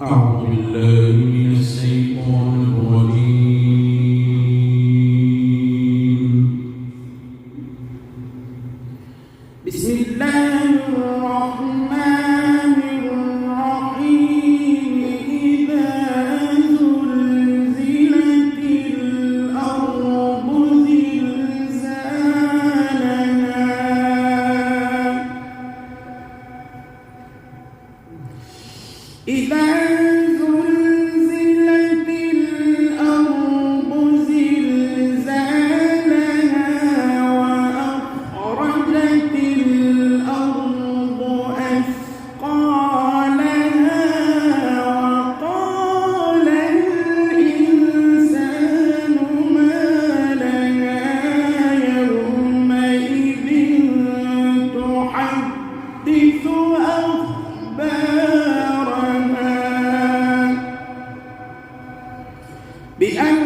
أعوذ بالله من الشيطان الرجيم. بسم الله الرحمن الرحيم. إذا زلزلت الأرض زلزالها إذا زلزلت الأرض زلزالها وأخرجت الأرض أثقالها وقال الإنسان ما لها يومئذ تحدث أخبارها بأن